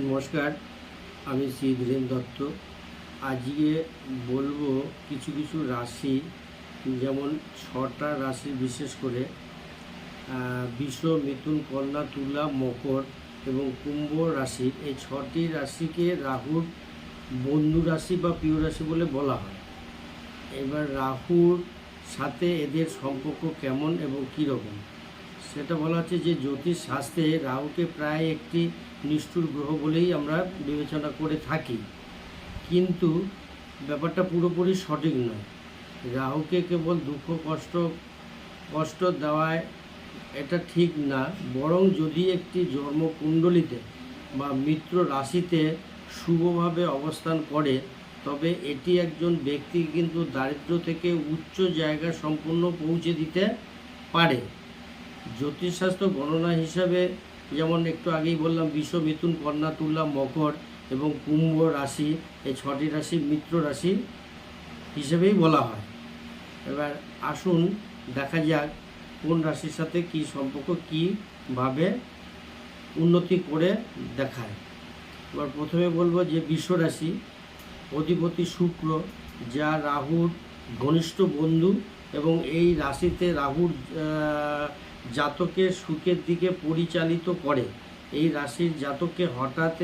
নমস্কার, আমি শ্রী ধীরেন দত্ত। আজকে বলবো কিছু কিছু রাশি, যেমন 6টা রাশি, বিশেষ করে বৃষ, মিথুন, কন্যা, তুলা, মকর এবং কুম্ভ রাশি। এই 6টি রাশিকে রাহুর বন্ধু রাশি বা প্রিয় রাশি বলে বলা হয়। এবার রাহুর সাথে এদের সম্পর্ক কেমন এবং কী রকম, সেটা বলা হচ্ছে যে জ্যোতিষ শাস্ত্রে রাহুকে প্রায় একটি নিষ্ঠুর গ্রহ বলেই আমরা বিবেচনা করে থাকি, কিন্তু ব্যাপারটা পুরোপুরি সঠিক নয়। রাহুকে কেবল দুঃখ কষ্ট দেওয়ায় এটা ঠিক না, বরং যদি একটি জন্মকুণ্ডলিতে বা মিত্র রাশিতে শুভভাবে অবস্থান করে, তবে এটি একজন ব্যক্তি কিন্তু দারিদ্র থেকে উচ্চ জায়গা সম্পূর্ণ পৌঁছে দিতে পারে। জ্যোতিষশাস্ত্র গণনা হিসাবে, যেমন একটু আগেই বললাম, বৃষ, মিথুন, কন্যা, তুলা, মকর এবং কুম্ভ রাশি, এই 6টি রাশি মিত্র রাশি হিসেবেই বলা হয়। এবার আসুন দেখা যাক কোন রাশির সাথে কী সম্পর্ক, কীভাবে উন্নতি করে দেখায়। এবার প্রথমে বলবো যে বৃষ রাশি, অধিপতি শুক্র, যা রাহুর ঘনিষ্ঠ বন্ধু, এবং এই রাশিতে রাহুর জাতকের সুখের দিকে পরিচালিত করে। এই রাশির জাতককে হঠাৎ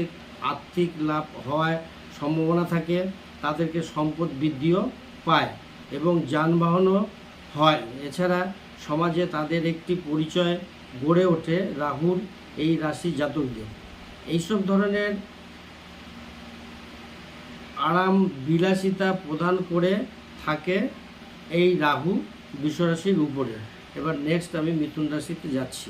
আর্থিক লাভ হওয়ার সম্ভাবনা থাকে, তাদেরকে সম্পদ বৃদ্ধিও পায় এবং যানবাহনও হয়। এছাড়া সমাজে তাদের একটি পরিচয় গড়ে ওঠে রাহুর এই রাশির জাতকদের। এইসব ধরনের আরাম বিলাসিতা প্রদান করে থাকে এই রাহু বৃষ রাশির উপরে। এবার নেক্সট আমি মিথুন রাশিতে যাচ্ছি।